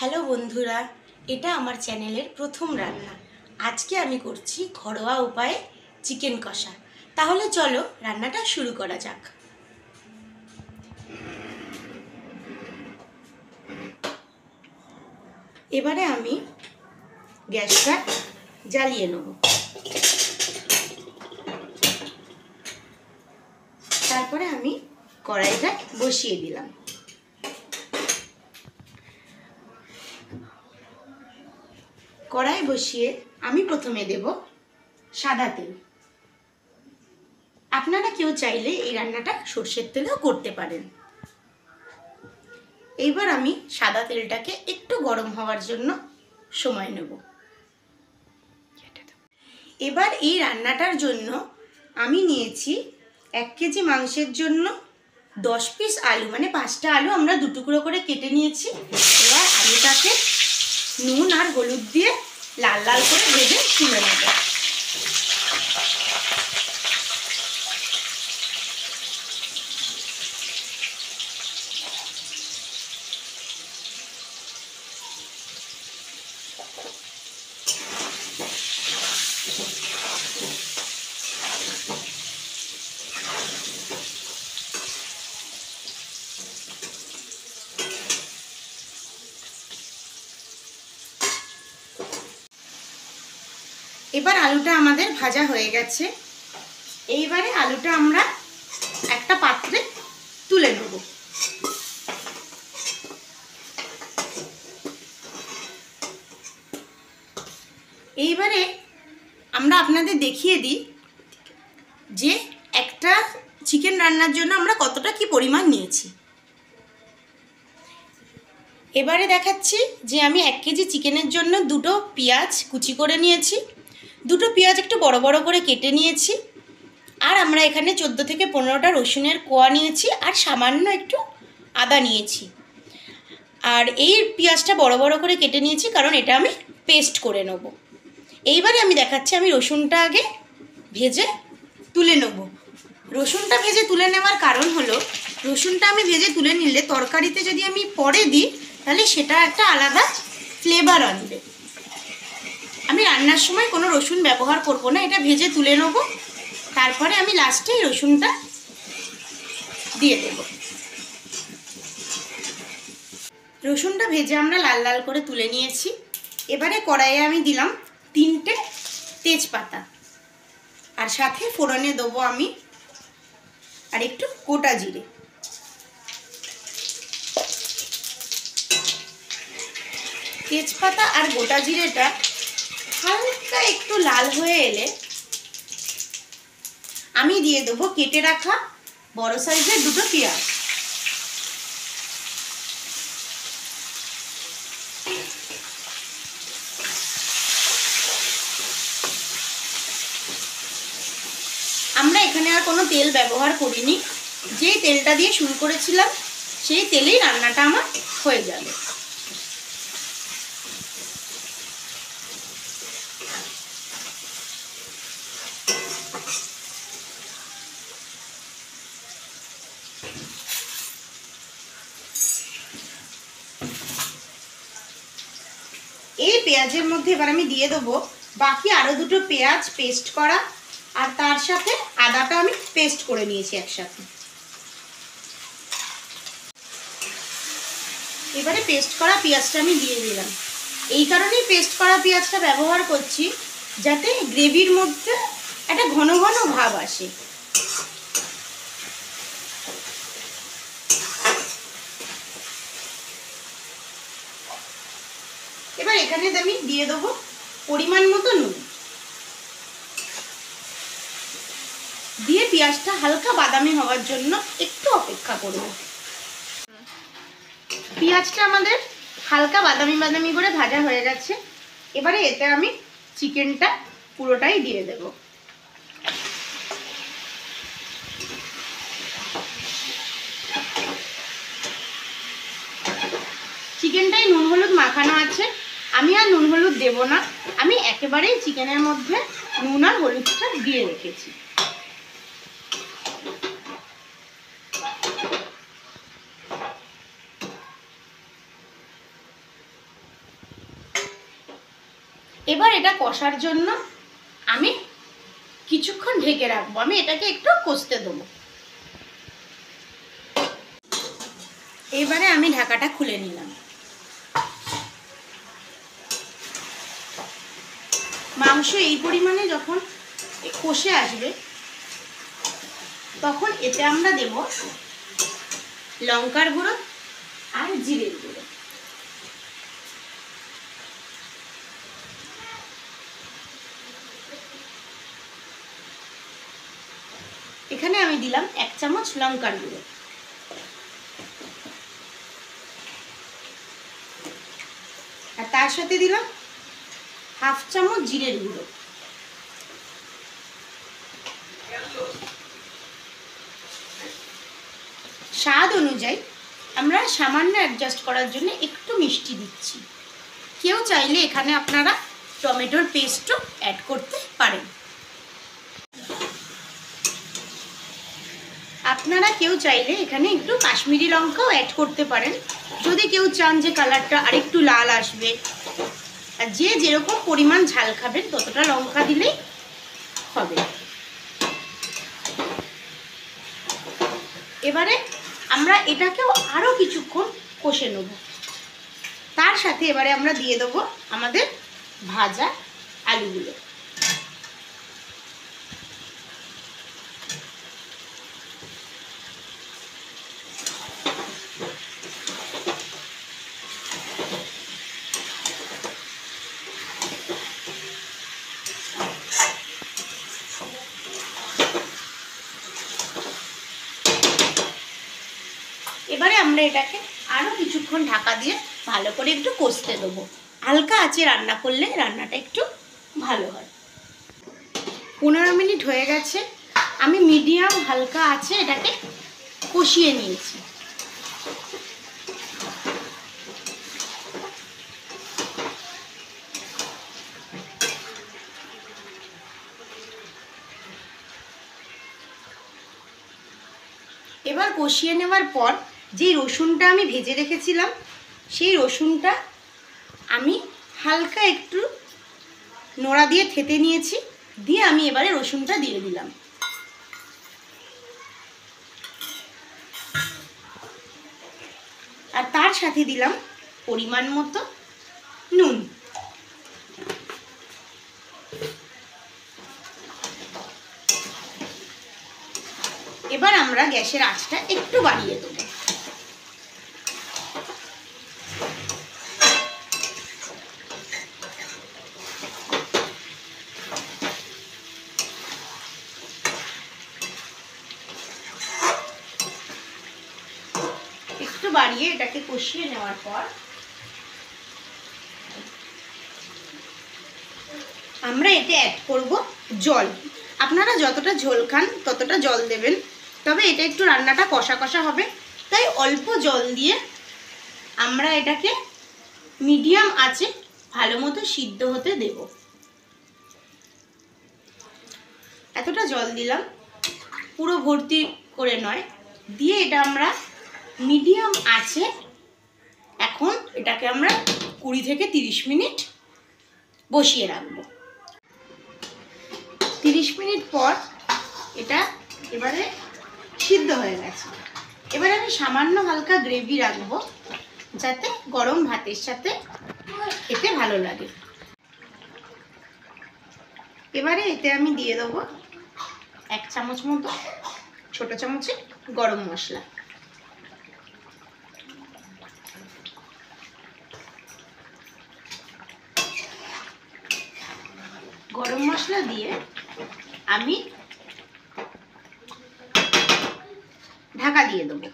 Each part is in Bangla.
হ্যালো বন্ধুরা, এটা আমার চ্যানেলের প্রথম রান্না। আজকে আমি করছি ঘরোয়া উপায়ে চিকেন কষা। তাহলে চলো রান্নাটা শুরু করা যাক। এবারে আমি গ্যাসটা জ্বালিয়ে নেব। তারপরে আমি কড়াইটা বসিয়ে দিলাম। কড়াই বসিয়ে আমি প্রথমে দেব সাদা তেল। আপনারা কেউ চাইলে এই রান্নাটা সর্ষের তেলেও করতে পারেন। এইবার আমি সাদা তেলটাকে একটু গরম হওয়ার জন্য সময় নেব। এবার এই রান্নাটার জন্য আমি নিয়েছি 1 কেজি মাংসের জন্য 10 পিস আলু, মানে 5টা আলু আমরা দুটুকরো করে কেটে নিয়েছি। এবার আলুটাকে নুন আর হলুদ দিয়ে লাল লাল করে ভেজে তুলে নেব। এবার আলুটা আমাদের ভাজা হয়ে গেছে। এইবারে আলুটা আমরা একটা পাত্রে তুলে নেব। এইবারে আমরা আপনাদের দেখিয়ে দিই যে একটা চিকেন রান্নার জন্য আমরা কতটা কি পরিমাণ নিয়েছি। এবারে দেখাচ্ছি যে আমি 1 কেজি চিকেনের জন্য 2টো পেঁয়াজ কুচি করে নিয়েছি, 2টো পেঁয়াজ একটু বড় বড় করে কেটে নিয়েছি, আর আমরা এখানে 14 থেকে 15টা রসুনের কোয়া নিয়েছি, আর সামান্য একটু আদা নিয়েছি। আর এই পেঁয়াজটা বড় বড় করে কেটে নিয়েছি কারণ এটা আমি পেস্ট করে নেব। এইবারে আমি দেখাচ্ছি আমি রসুনটা আগে ভেজে তুলে নেব। রসুনটা ভেজে তুলে নেওয়ার কারণ হলো, রসুনটা আমি ভেজে তুলে নিলে তরকারিতে যদি আমি পরে দিই তাহলে সেটা একটা আলাদা ফ্লেভার আনবে। আমি রান্নার সময় কোনো রসুন ব্যবহার করব না, এটা ভেজে তুলে নেব। তারপরে আমি লাস্টে রসুনটা দিয়ে দেব। রসুনটা ভেজে আমরা লাল লাল করে তুলে নিয়েছি। এবারে কড়াইয়ে আমি দিলাম 3টে তেজপাতা, আর সাথে ফোড়নে দেবো আমি আর একটু গোটা জিরে। তেজপাতা আর গোটা জিরেটা হালকা একটু লাল হয়ে এলে আমি দিয়ে দেবো কেটে রাখা বড় সাইজের 2টো পেঁয়াজ। আমরা এখানে আর কোনো তেল ব্যবহার করিনি, যে তেলটা দিয়ে শুরু করেছিলাম সেই তেলেই রান্নাটা আমার হয়ে যাবে। এই পেঁয়াজের মধ্যে এবার আমি দিয়ে দেবো বাকি আরও 2টো পেঁয়াজ পেস্ট করা, আর তার সাথে আদাটা আমি পেস্ট করে নিয়েছি একসাথে। এবারে পেস্ট করা পেঁয়াজটা আমি দিয়ে দিলাম। এই কারণেই পেস্ট করা পেঁয়াজটা ব্যবহার করছি যাতে গ্রেভির মধ্যে একটা ঘন ঘন ভাব আসে। এবার এখানে আমি দিয়ে দেবো পরিমাণ মতো নুন, দিয়ে পেঁয়াজটা হালকা বাদামি হওয়ার জন্য একটু অপেক্ষা করব। পেঁয়াজটা আমাদের হালকা বাদামি বাদামি করে ভাজা হয়ে গেছে। এবারে এতে আমি চিকেনটা পুরোটাই দিয়ে দেব। চিকেনটাই নুন হলুদ মাখানো আছে, আমি আর নুন হলুদ দেব না, আমি একেবারেই চিকেনের মধ্যে নুন আর হলুদটা দিয়ে রেখেছি। এবার এটা কষার জন্য আমি কিছুক্ষণ ঢেকে রাখবো। আমি এটাকে একটু কষতে দেবো। এবারে আমি ঢাকাটা খুলে নিলাম। মাংস এই পরিমাণে যখন কষে আসবে তখন এতে আমরা দেব লঙ্কার গুঁড়ো আর জিরের গুঁড়ো। এখানে আমি দিলাম 1 চামচ লঙ্কার গুঁড়ো, আর তার সাথে দিলাম 1/2 চামচ জিরের গুঁড়ো। স্বাদ অনুযায়ী আমরা সামান্য অ্যাডজাস্ট করার জন্য একটু মিষ্টি দিচ্ছি। কেউ চাইলে এখানে আপনারা টমেটোর পেস্টও অ্যাড করতে পারেন। আপনারা কেউ চাইলে এখানে একটু কাশ্মীরি লঙ্কাও অ্যাড করতে পারেন, যদি কেউ চান যে কালারটা আরেকটু লাল আসবে। আর যে যেরকম পরিমাণ ঝাল খাবেন ততটা লঙ্কা দিলেই হবে। এবারে আমরা এটাকেও আরও কিছুক্ষণ কষে নেব। তার সাথে এবারে আমরা দিয়ে দেবো আমাদের ভাজা আলুগুলো। এবারে আমরা এটাকে আরও কিছুক্ষণ ঢাকা দিয়ে ভালো করে একটু কষতে দেবো। হালকা আঁচে রান্না করলে রান্নাটা একটু ভালো হয়। 15 মিনিট হয়ে গেছে। আমি মিডিয়াম হালকা আঁচে এটাকে কষিয়ে নিয়েছি। এবার কষিয়ে নেওয়ার পর যে রসুনটা আমি ভেজে রেখেছিলাম সেই রসুনটা আমি হালকা একটু নোড়া দিয়ে থেতে নিয়েছি, দিয়ে আমি এবারে রসুনটা দিয়ে দিলাম। আর তার সাথে দিলাম পরিমাণ মতো নুন। এবার আমরা গ্যাসের আঁচটা একটু বাড়িয়ে দেবো। একটু বাড়িয়ে এটাকে কষিয়ে নেওয়ার পর আমরা এতে অ্যাড করব জল। আপনারা যতটা ঝোল খান ততটা জল দেবেন, তবে এটা একটু রান্নাটা কষা কষা হবে, তাই অল্প জল দিয়ে আমরা এটাকে মিডিয়াম আঁচে ভালো মতো সিদ্ধ হতে দেব। এতটা জল দিলাম, পুরো ভর্তি করে নয়, দিয়ে এটা আমরা মিডিয়াম আঁচে এখন এটাকে আমরা 20 থেকে 30 মিনিট বসিয়ে রাখবো। 30 মিনিট পর এটা এবারে সিদ্ধ হয়ে গেছে। এবারে আমি সামান্য হালকা গ্রেভি রাখবো, যাতে গরম ভাতের সাথে খেতে ভালো লাগে। এবারে এতে আমি দিয়ে দেবো 1 চামচ মতো ছোট চামচে গরম মশলা। গরম মশলা দিয়ে আমি ঢাকা দিয়ে দেবো,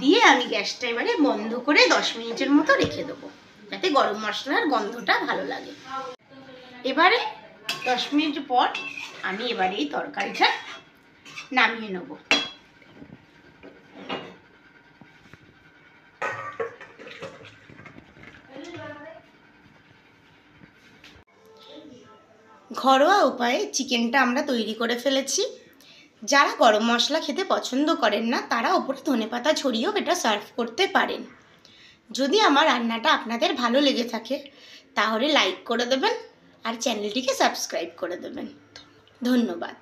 দিয়ে আমি গ্যাসটা এবারে বন্ধ করে 10 মিনিটের মতো রেখে দেবো, যাতে গরম মশলার গন্ধটা ভালো লাগে। এবারে 10 মিনিট পর আমি এবারে এই তরকারিটা নামিয়ে নেব। ঘরোয়া উপায়ে চিকেনটা আমরা তৈরি করে ফেলেছি। যারা গরম মশলা খেতে পছন্দ করেন না তারা ওপরে ধনেপাতা ছড়িয়েও এটা সার্ভ করতে পারেন। যদি আমার রান্নাটা আপনাদের ভালো লেগে থাকে তাহলে লাইক করে দেবেন আর চ্যানেলটিকে সাবস্ক্রাইব করে দেবেন। ধন্যবাদ।